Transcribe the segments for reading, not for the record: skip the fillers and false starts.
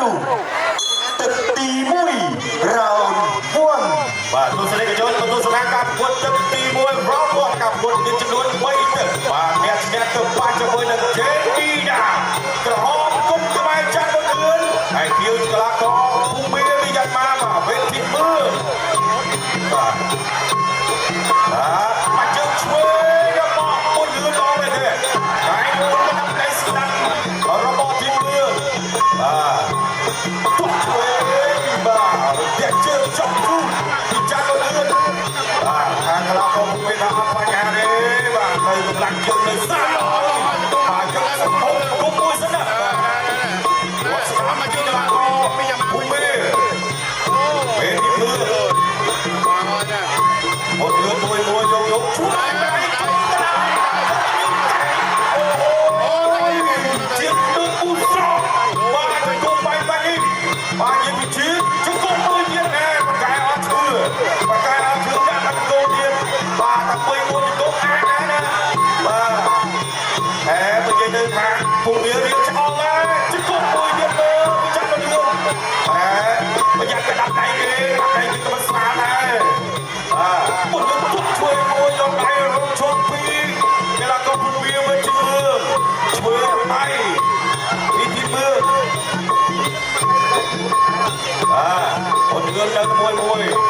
រូទឹកទី1 round 1បាទទស្សនិកជនទស្សនាការប្រកួតទឹកទី1 round 1ការប្រកួតមានចំនួន3ទឹកបាទអ្នកឈ្នះទៅបាច់ជាមួយនឹង Jedina ក្រហមគុំក្បែរចាត់មួយលឿនហើយកៀវកីឡាករភូមិមានយ៉ាងម៉ាបាទវេទិមើលបាទមកជើងឆ្វេងរបស់មួយលឿនដល់ទេហើយមួយតាមដៃស្ដាំរបស់ទីមើលបាទទុកឆ្វេងបាទតែជើងចុកគូពីចាត់មួយលឿនបាទខាងកីឡាករភូមិមានអត់បញ្ហាទេបាទនៅកម្លាំងជើងនៅស្ដាំបាទជើងសម្ពុទ្ធគុំមួយសិនណាបាទស្ដាំមកជើងកីឡាករភូមិមានវេទិមើលmột lượt mùi mùi dầu dầu chuối chiến được u sọ ba thành công bay bay đi ba nhiệm vị trí chúng con mười viên nè một cái áo thừa đã thành công tiền ba thằng 11 thì công ai nè ba bây giờ đơn hàng cùng nghĩa riêng cho ông ấy chúng con 10 viên mơ chắc là đường bây giờ cái đập này cái con xa này một lần chút chuối môi trong tay rung chốt phi cái là con phun bia với chưa chuối tay đi tìm mưa một lần là môi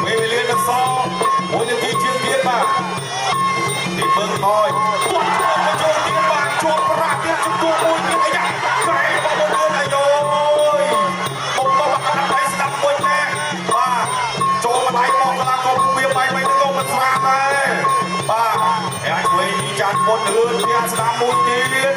về lên là so một nhân thị chiến tiến mà tìm mừng thôi tuột chuối mà chơi tiến mà chuột ra tiến chúng tôi môi tiến ấy nhá cái mà một lần này rồi một con bạc đá tay sẽ đập quên nè và cho mà tay mong là con phun bia bay bay nóมันมาเลยป้าแอบช่วยจัดบนเรือนที่สนามมวยจีน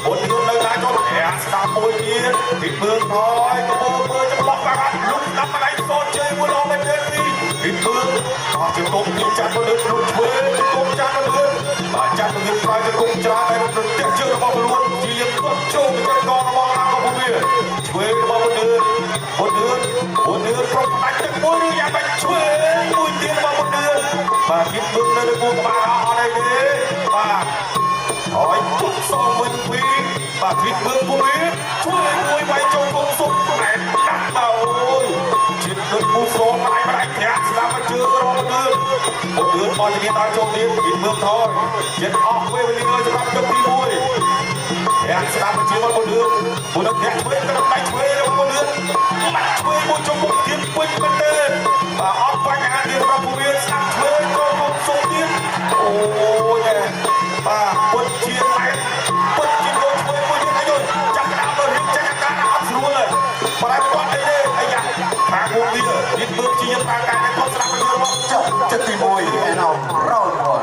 บนเรือนเลยนะจนแอบสนามมวยจีนปิดเมืองน้อยกระโปรงมือจะบล็อกกันลุกนับอะไรโซนเจมวยรอเป็นเจนี่ปิดเมืองต่อจะกงที่จัดบนเรือนลุกช่วยจะกงจัดบนเรือนป้าจัดบนเรือนใครจะกงจัดในบนเรือนเจ็บเชื่อระบบล้วนจีนต้นโจ้จะกองระบบหลังของผู้เบี้ยช่วยระบบบนเรือนพร้อมตั้งจะมวยอย่าไปช่วยมวยเตี้ยระบบบนเรือนมาคิดมึงเลยกูมาอะไรนี่มาถอยทุกสองมือพีมาคิดมึงกูนี้ช่วยมวยไว้จงกงสุดแหลมดักเต่าจิตมึงกูสองอะไรแค่สามมาเจอรอบเดือนพอจะมีตาโจมตีคิดมึงถอยเจ็ดออกไปวันนี้เลยจะรับจบตีมวยแค่สามมาเจอมาบนเดือนแค่ช่วยก็ต้องไปช่วยแล้วบนเดือนมาช่วยมวยจงกงทีมปืนกันเดินมาออกไปงานเดียวเราผู้เรียนสามช่วยส่งtiếnโอ้ยป้าปวดเชียร์ไหนปวดกินโดนช่วยปวดยังไงโดนจับกระดาษเลยจับกระดาษเอาสู้เลยมาได้ปวดไอ้เด้ไอ้ยักษ์ทางวงเดียวยึดมือชี้ทางการในท้องสนามมันเยอะมากจะตีมวยไอ้เราร้อนก่อน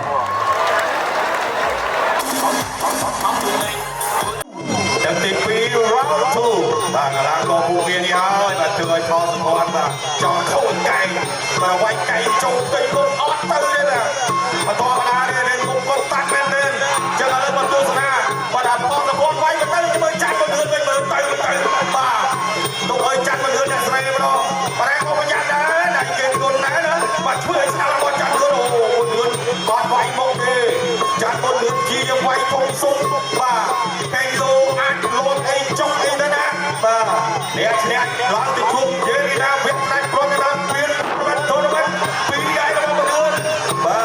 จะตีปีร้อนทูบางร้านก็ผู้เมียนี่เอาแต่เจอทอสปอนมาจอดเข้าไก่มาไว้ไก่จงตีบนออสเตอร์เลยนะมาตัวมาได้เนี่ยมุกก็ตัดเล่นจะมาเล่นมาตัวสนามาดับทอสปอนไว้มาเต้นจะมาจัดมาเดินไปเดินเตะบ้าต้องไปจัดมาเดินเนี่ยสไลด์มาเนาะมาแรงก็มาจัดนะได้เก่งคนไหนนะมาช่วยสนามบอลจัดเดินโอ้โหเดินบอลไว้โมเดจัดบอลเดินที่ยังไว้คงสุดบ้าแข่งโลอัดโลดไอ้จงไอ้นั่นนะบ้าเนี่ยหลังติดชุบเยอะนะเว็บไซต์โปรแกรมเปลี่ยนมันโทรมันปีใหญ่แล้วมาเดินบ้า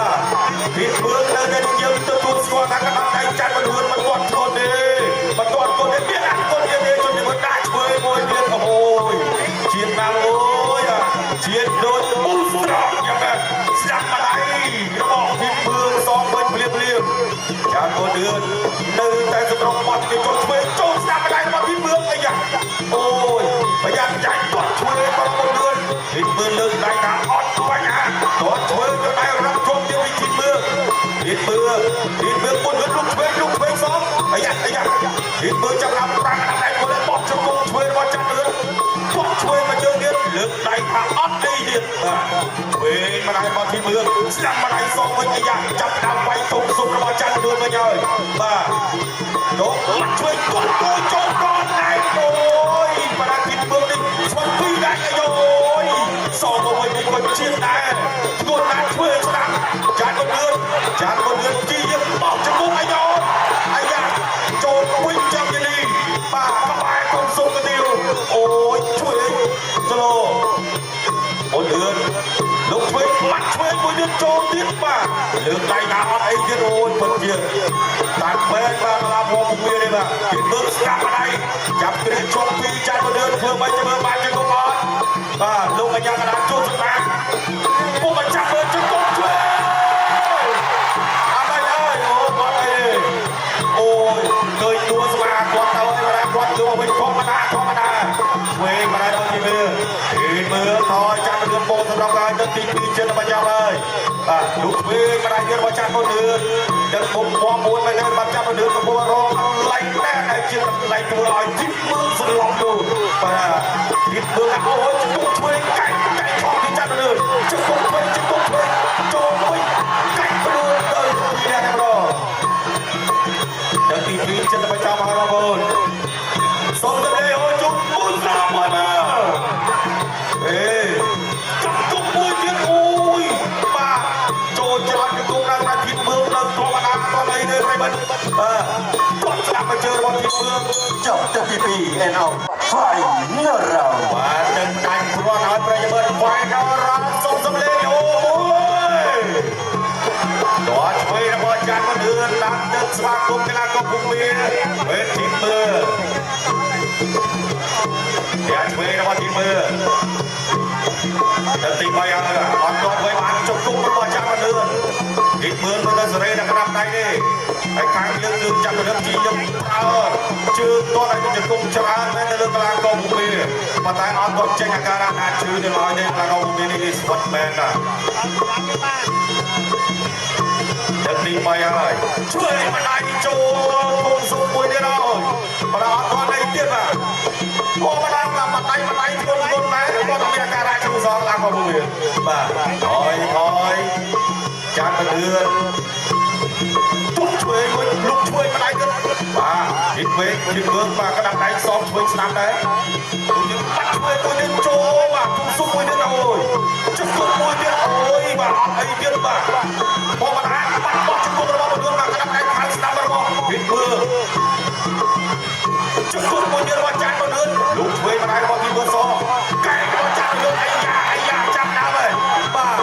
ผิดเมืองเลยเนี่ยยังจะถูกสวนทางการได้จัดมาเดินมันกดคนดีมันกดคนดีเบี้ยอัดคนเดียวจนถึงมันได้ช่วยมวยเบี้ยโอ้ยเชียร์นางโอ้ยเชียร์โดนมุ้งสองอย่างแบบสักมาได้ระบอกผิดเมืองสองเบิ้ลเปลี่ยนจากคนเดินเดินแต่สมรองบอลที่จนช่วยโจมสักมาได้ระบอกผิดเมืองไอ้ยังโอ้ยพยายามใจกดช่วยมาคนเดินผิดเมืองเดินได้การอดไปนะกดช่วยจะได้รับชมเดียวผิดเมืองคนเดินลูกช่วยสองไอ้ยังผิดเมืองจะรับรังอะไรคนได้บอกจะกงช่วยมาจับเดินพวกช่วยมาเจอเดียวเลือกได้การอดได้เดียวช่วยมาได้มาที่เมืองสั่งมาได้สองไอ้ยังจับดาวไว้ตรงสุดระบอกจับเดินมาเยอะมาโดนช่วยกดตัวโจมก่อนไอ้โอ้ยมาได้ผิดเมืองนี่สวนพี่ได้ไอ้โอ้ยสองเอาไว้มีคนเชียร์ได้ตัวนั้นช่วยชนะจานคนเดือนจียังบอกจะมุ่งไอ้โยนไอ้ยังโจมวิ่งจับยันดีป้าก็ไปตรงสุดกันเดียวโอ้ยช่วย មួយទៀតចូលទៀតបាទលើកដៃដាក់អត់អីទៀតអូយពិតជាតាត់បែកបាទឡាវពវានេះបាទពីមើលស្កាប់ដៃចាប់គ្រាជាប់ពីចាត់មើលធ្វើមិនទៅមើលបានជង្គង់អត់បាទលោកអាយ៉ាកដាចូលស្ដាប់ពុកមកចាប់មើលជង្គង់ជួយអត់អីអើយអូគាត់អីអូយឃើញទួស្មាគាត់ទៅហើយគាត់ទៅវិញធម្មតាឆ្វេងមកដល់ទីមើលថយចាំលឿនបោសម្រាប់ការទឹកទី2ចិត្តបញ្ញាហើយបាទលោកឆ្វេងមកដល់យើងរបស់ចាស់មុនលឿនទឹកមុំពំមួយមកដល់បាត់ចាប់លឿនកំពុងរងឡៃតែហើយជាឡៃធ្វើឲ្យជីកមើលស្លប់នោះបាទជីកមើលអូយជង្គង់ឆ្វេងកាច់ខំទីចាស់លឿនជង្គង់ឆ្វេងចូលវិញកាច់ព្រួយទៅពីនេះម្ដងទឹកទី2ចិត្តបញ្ញាមកដល់បងសូមទៅអូជុំមុនតាមមកចាប់គុំមួយទៀតអូយបាទចូលច្រើនគឺគុំដល់ណាទីមើលដល់ធម្មតាក៏អីទេប្រិមិត្តបាទគាត់ស្ដាប់មកជើរបស់ទីមើលចប់ទឹកទី2 and out final round បាទនឹងដាច់គ្រាន់ហើយប្រិមិត្ត final round សុំសំលេងអូយដល់ឆ្វេងរបស់ចាន់មកលឿនដាក់ទឹកស្វាគមន៍កីឡាករភូមិវេទីមើលយ៉ាឆ្វេងរបស់ទីមើលទី3អត់ទាន់វិញបានជង្គង់របស់ចាក់មកលឿនទីមើលមើលទៅសេរីនៅក្រាបដៃនេះហើយខាងលើគឺចាក់ទៅជីយកប្រើជើងទាត់ឲ្យជង្គង់ច្រើនមែនទៅលើកីឡាករភូមិប៉ុន្តែអត់ទាន់ចេញអាការៈអាចជឿទៅឡើយទេកីឡាករភូមិនេះស្វិតមែនណាទី3ហើយជួយបណ្ដាញចូលធំសុំមួយទៀតអើយបើអត់ទាន់អីទៀតបាទមកបណ្ដាញធ្ងន់ដែរគាត់មានអាការៈជូរសងឡើងមកមួយបាទហើយចាត់ទៅលឿនទុកឆ្វេងមួយលុកឆ្វេងបណ្ដាញទៀតបាទទីវេកទីមើលបាទក្តាប់ដៃសងឆ្វេងស្ដាំដែរទូយើងបាត់ឆ្វេងមួយទៀតចូលបាទទុកសុំមួយទៀតអូយជង្គង់មួយទៀតអូយបាទអត់អីទៀតបាទមកបណ្ដាញបាត់បោះជង្គង់របស់លឿនបាទក្តាប់ដៃខាងស្ដាំរបស់ទីមើលជង្គង់មួយទៀតរបស់ចាត់មកលឿនលុកឆ្វេងបណ្ដាញរបស់ទីមើលសកែរបស់ចាត់លឿនអាយ៉ាចាប់ដើមហើយបាទ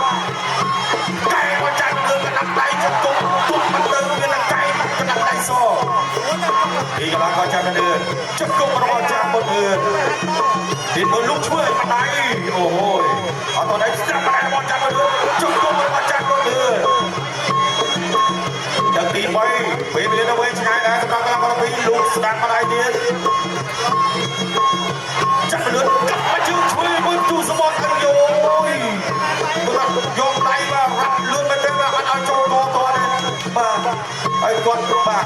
កែរបស់ចាត់លឿនក្តាប់ដៃជង្គង់ទុកមិនទៅមានតែកែក្តាប់ដៃសពីកន្លងគាត់ចាត់លឿនជង្គង់របស់ចាត់មកលឿនទីមើលលុកឆ្វេងបណ្ដាញអូយអត់តតែស្ដាប់បណ្ដាញរបស់ចាត់មកលឿនជង្គង់របស់ចាត់មកលឿនដល់ទី3ពេលវេលានៅវិញឆ្ងាយដែរសម្រាប់កីឡាករពីរលោកស្ដាប់បណ្ដាញទៀតចាក់លឿនកាត់មកជើងឆ្វេងមួយទូសមុទ្រអីយោយគាត់យកដៃបាទរ៉ាត់លឿនមែនទេបាទអត់ឲ្យចូលកតទេបាទហើយគាត់បាទ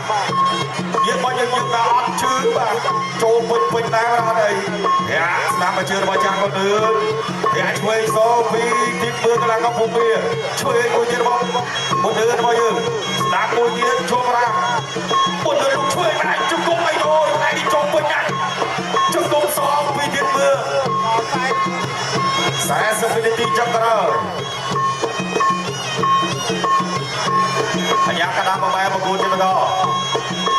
យើងមកយើងថាអត់ជឿបាទចូលពេញដែរអត់អីយ៉ាស្ដាប់មកជើងរបស់ចាស់គាត់លឿនយ៉ាឆ្វេងសូពីទីមើលកីឡាករភូមិឆ្វេងមួយទៀតរបស់មុនលឿនរបស់យើងស្ដាប់មួយទៀតជួបរាមុនលឿនលោកឆ្វេងមិនអាចជង្គង់អីយោយតែនេះចូលពេញណាស់ជង្គង់សងពីទៀតមើល40វិនាទីចុងក្រោយអាយ៉ាកដាមកបែបប្រគួតទៀតម្ដង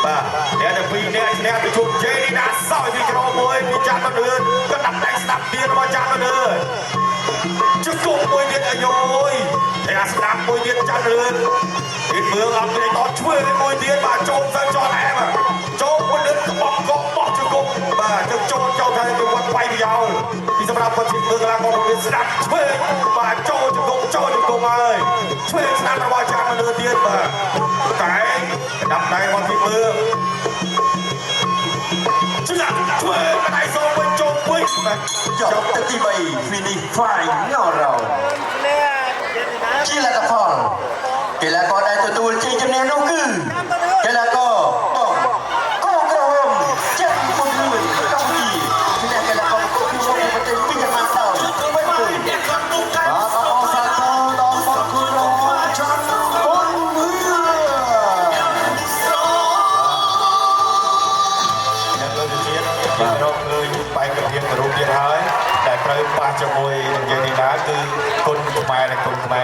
បាទតែតែពីរនាក់ឈ្នះទៅជុំជេនេះដាក់សោយពីក្រោមមួយពីចាស់មកលឿនក៏ដាក់ដៃស្ដាប់ទៀតរបស់ចាស់មកលឿនជង្គង់មួយទៀតអាយុយតែស្ដាប់មួយទៀតចាស់លឿនទីមើលអត់ទេអត់ឆ្វេងមួយទៀតបាទចូលទៅចោលអែមចូលមួយលឿនកបបោះជង្គង់បាទទៅចូលទៅគេវត្តបាយប្រយោលពីសម្រាប់គាត់ទីមើលកន្លងគាត់មានស្ដាប់ឆ្វេងបាទចូលជង្គង់ហើយឆ្វេងស្ដាប់របស់ចាស់មកលឿនទៀតបាទតែដាក់ដៃមកទីមើលឆ្លាក់ឆ្វេងដៃសូមវិញចូលវិញចប់ទឹកទី3 finish final round ជាលទ្ធផលកីឡាករដែលទទួលជ័យជំនះនោះគឺកីឡាករបងកូក្រហមចាក់ពុនលឿនកម្ពុជាឈ្នះកីឡាករកូពីប្រទេសពីយ៉ាងណាទៅវិញទៅបាទអរសាទរដល់បងកូក្រហមចាក់ពុនលឿនយ៉ាងលើកទៀតបាទរកឃើញបែកកភាពរូបទៀតហើយដែលត្រូវប៉ះជាមួយនឹងយើងនេះដែរគឺគុណខ្មែរនិងគុណខ្មែរ